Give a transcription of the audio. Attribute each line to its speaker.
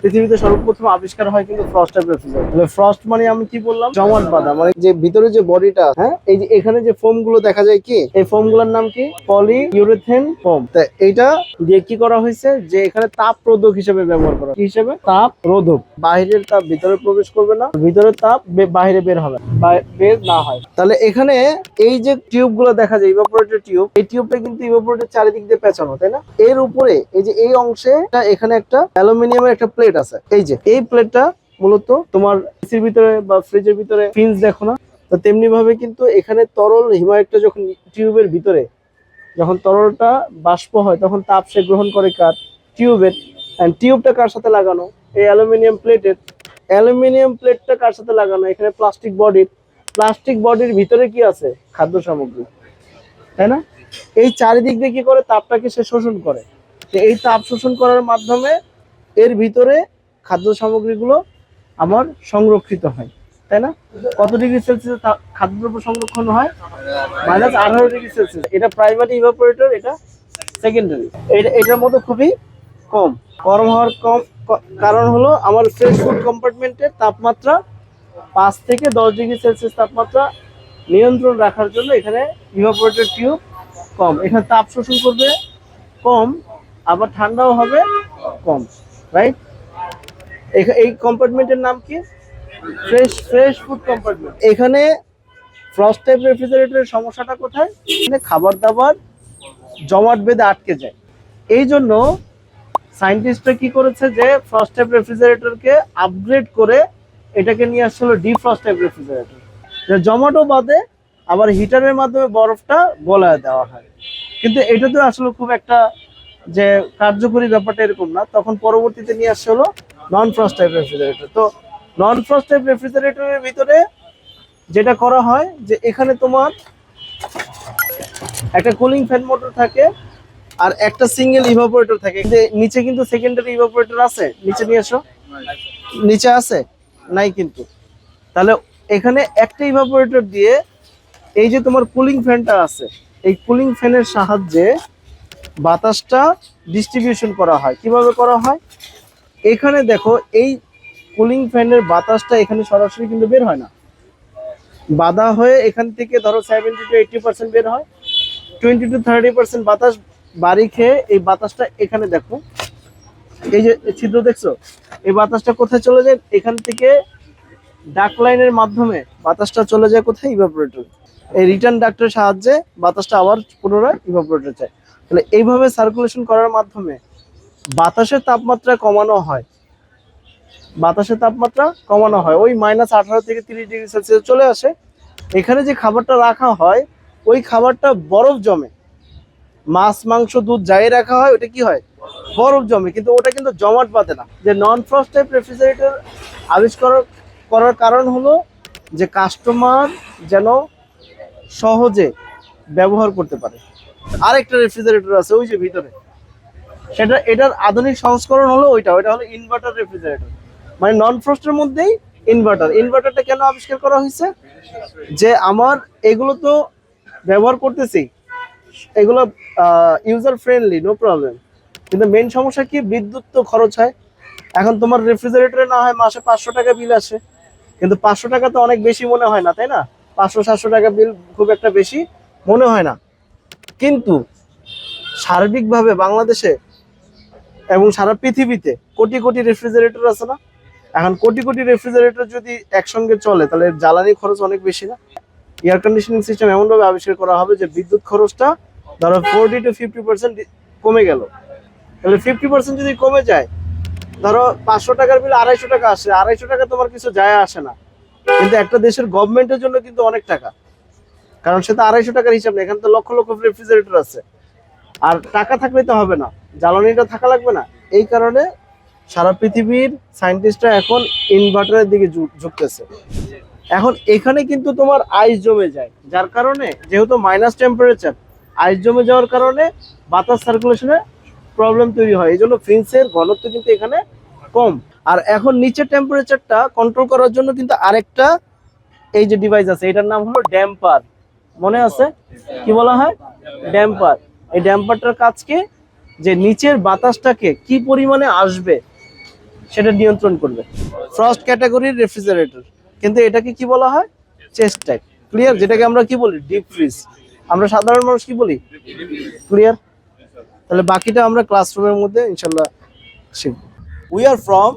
Speaker 1: পৃথিবীতে সর্বপ্রথম আবিষ্কার হয় কিন্তু ফ্রস্ট টাইপ রেফ্রিজারেটর। ফ্রস্ট মানে আমি কি বললাম, জমাট বাঁধা, মানে যে ভিতরে যে বডিটা, হ্যাঁ, এই যে এখানে যে ফোম গুলো দেখা যায়, কি এই ফোম গুলোর নাম কি? Polyurethane foam. তা এইটা দিয়ে কি করা হয়েছে, যে এখানে তাপ রোধক হিসেবে ব্যবহার করা, কি হিসেবে? তাপ রোধক। বাহিরের তাপ ভিতরে প্রবেশ করবে না, ভিতরের তাপ বাইরে বের হবে, বের না হয়। তাহলে এখানে এই যে টিউব গুলো দেখা যায়, ইভাপোরেটর টিউব, এই টিউবটা কিন্তু ইভাপোরেটর চারিদিক দিয়ে পেঁচানো, তাই না? এর উপরে এই যে এই অংশে এখানে একটা অ্যালুমিনিয়ামের একটা প্লেট আছে। এই যে এই প্লেটটা মূলত তোমার এসির ভিতরে বা ফ্রিজের ভিতরে ফিন্স দেখো না, তো তেমনি ভাবে কিন্তু এখানে তরল হিমায়িতটা যখন টিউবের ভিতরে, যখন তরলটা বাষ্প হয়, তখন তাপ সে গ্রহণ করে কার? টিউবের। এন্ড টিউবটা কার সাথে লাগানো? এই অ্যালুমিনিয়াম প্লেটের। অ্যালুমিনিয়াম প্লেটটা কার সাথে লাগানো? এখানে প্লাস্টিক বডির। প্লাস্টিক বডির ভিতরে কি আছে? খাদ্য সামগ্রী, তাই না? এই চারিদিক দিয়ে কি করে? তাপটাকে সে শোষণ করে। এই তাপ শোষণ করার মাধ্যমে এর ভিতরে খাদ্য সামগ্রীগুলো আমার সংরক্ষিত হয়, তাই না? কত ডিগ্রি সেলসিয়াস খাদ্যদ্রব্য সংরক্ষণ হয়? -18°C। এটা প্রাইমারি ইভাপোরেটর, এটা সেকেন্ডারি। এটার মধ্যে খুবই কম গরম হওয়ার কারণ হলো আমার ফ্রেশ ফুড কম্পার্টমেন্টের তাপমাত্রা 5 থেকে 10°C তাপমাত্রা নিয়ন্ত্রণ রাখার জন্য এখানে ইভাপোরেটর টিউব কম। এখানে তাপ শোষণ করবে কম, আবার ঠান্ডাও হবে কম, রাইট? এই কম্পার্টমেন্টের নাম কি? Fresh food compartment. এখানে ফ্রস্ট টাইপ রেফ্রিজারেটরের সমস্যাটা কোথায়? এখানে খাবার দাবার জমাট বেঁধে আটকে যায়। এই জন্য সায়েন্টিস্টরা কি করেছে, যে ফ্রস্ট টাইপ রেফ্রিজারেটরকে আপগ্রেড করে এটাকে নিয়ে আসছিল ডিফ্রস্ট টাইপ রেফ্রিজারেটর। জমাটও বাঁধে, আবার হিটারের মাধ্যমে বরফটা গলায় দেওয়া হয়। কিন্তু এটা তো আসলে খুব একটা যে কার্যকরী ব্যাপারটা এরকম না। তখন পরবর্তীতে নিয়ে আসছে হলো নন ফ্রস্ট টাইপ রেফ্রিজারেটর। তো নন ফ্রস্ট টাইপ রেফ্রিজারেটরের ভিতরে যেটা করা হয়, যে এখানে তোমার একটা কুলিং ফ্যান মোটর থাকে আর একটা সিঙ্গেল ইভাপোরেটর থাকে। নিচে কিন্তু সেকেন্ডারি ইভাপোরেটর আছে, নিচে নিয়ে এসো। নিচে আছে? নাই কিন্তু। তাহলে এখানে একটা ইভাপোরেটর দিয়ে এই যে তোমার কুলিং ফ্যানটা আছে, এই কুলিং ফ্যানের সাহায্যে বাতাসটা ডিস্ট্রিবিউশন করা হয়। কিভাবে করা হয়? এখানে দেখো, এই কুলিং ফ্যানের বাতাসটা এখানে সরাসরি কিন্তু বের হয় না, বাধা হয়ে এখান থেকে ধরো 70 to 80% বের হয়। 20 to 30% বাতাস বাড়ি খেয়ে এই বাতাসটা এখানে দেখো, এই যে ছিদ্র দেখছো, এই বাতাসটা কোথায় চলে যায়? এখান থেকে ডাক লাইনের মাধ্যমে বাতাসটা চলে যায় কোথায়? ইভাপোরেটর। এই রিটার্ন ডাক্টের সাহায্যে বাতাসটা আবার পুনরায় ইভাপোরেটর যায়। তাহলে এইভাবে সার্কুলেশন করার মাধ্যমে বাতাসের তাপমাত্রা কমানো হয়। বাতাসের তাপমাত্রা কমানো হয়, ওই -18 থেকে 30°C চলে আসে। এখানে যে খাবারটা রাখা হয়, ওই খাবারটা বরফ জমে। মাছ, মাংস, দুধ যাই রাখা হয়, ওটা কি হয়? বরফ জমে। কিন্তু ওটা কিন্তু জমাট বাঁধে না। যে নন ফ্রস্ট টাইপ রেফ্রিজারেটর আবিষ্কার করার কারণ হলো যে কাস্টমার যেন সহজে ব্যবহার করতে পারে। আরেকটা রেফ্রিজারেটর আছে ওই যে ভিতরে, এটার আধুনিক সংস্করণ হলো ওইটা হলো ইনভার্টার রেফ্রিজারেটর। মানে নন ফ্রস্টের মধ্যেই ইনভার্টারটা কেন আবিষ্কার করা হয়েছে? যে আমার এগুলো তো ব্যবহার করতেছি, এগুলো ইউজার ফ্রেন্ডলি, নো প্রবলেম, কিন্তু মেইন সমস্যা কি? বিদ্যুৎ তো খরচ হয়। এখন তোমার রেফ্রিজারেটরে না হয় মাসে 500 টাকা বিল আসে, কিন্তু 500 টাকা তো অনেক বেশি মনে হয় না, তাই না? 500-700 টাকা বিল খুব একটা বেশি মনে হয় না। কিন্তু সার্বিকভাবে বাংলাদেশে এবং সারা পৃথিবীতে কোটি কোটি রেফ্রিজারেটর আছে না? এখন কোটি কোটি রেফ্রিজারেটর যদি একসঙ্গে চলে, তাহলে জ্বালানি খরচ অনেক বেশি না? এয়ার কন্ডিশনিং সিস্টেম এমনভাবে আবিষ্কার করা হবে যে বিদ্যুৎ খরচটা ধরো 40 to 50% কমে গেল। তাহলে 50% যদি কমে যায়, ধরো 500 টাকার বিল 250 টাকা আসে, 250 টাকা তোমার কিছু যায় আসে না, কিন্তু একটা দেশের গভর্নমেন্টের জন্য কিন্তু অনেক টাকা। কারণ সেটা 250 টাকার হিসাব না, এখানে তো লক্ষ লক্ষ রেফ্রিজারেটর আছে। আর টাকা থাকলে তো হবে না, জ্বালানিটা থাকা লাগবে না। এই কারণে সারা পৃথিবীর সায়েন্টিস্টরা এখন ইনভার্টারের দিকে ঝুঁকতেছে। এখন এখানে কিন্তু তোমার আইস জমে যায়, যার কারণে যেহেতু মাইনাস টেম্পারেচার, আইস জমে যাওয়ার কারণে বাতাস সার্কুলেশনে প্রবলেম তৈরি হয়। এই জন্য ফিন্সের ঘনত্ব কিন্তু এখানে কম। আর এখন নিচের টেম্পারেচারটা কন্ট্রোল করার জন্য কিন্তু আরেকটা এই যে ডিভাইস আছে, এটার নাম হলো ড্যাম্পার। মনে আছে কি বলা হয়? ড্যাম্পার। এই ড্যাম্পারটার কাজ কি? যে নিচের বাতাসটাকে কি পরিমাণে আসবে সেটা নিয়ন্ত্রণ করবে। ফ্রস্ট ক্যাটাগরির রেফ্রিজারেটর, কিন্তু এটাকে কি বলা হয়? Chest type. ক্লিয়ার? যেটাকে আমরা কি বলি? Deep fridge. আমরা সাধারণ মানুষ কি বলি? ক্লিয়ার? তাহলে বাকিটা আমরা ক্লাসরুমের মধ্যে ইনশাল্লাহ শিখব। We are from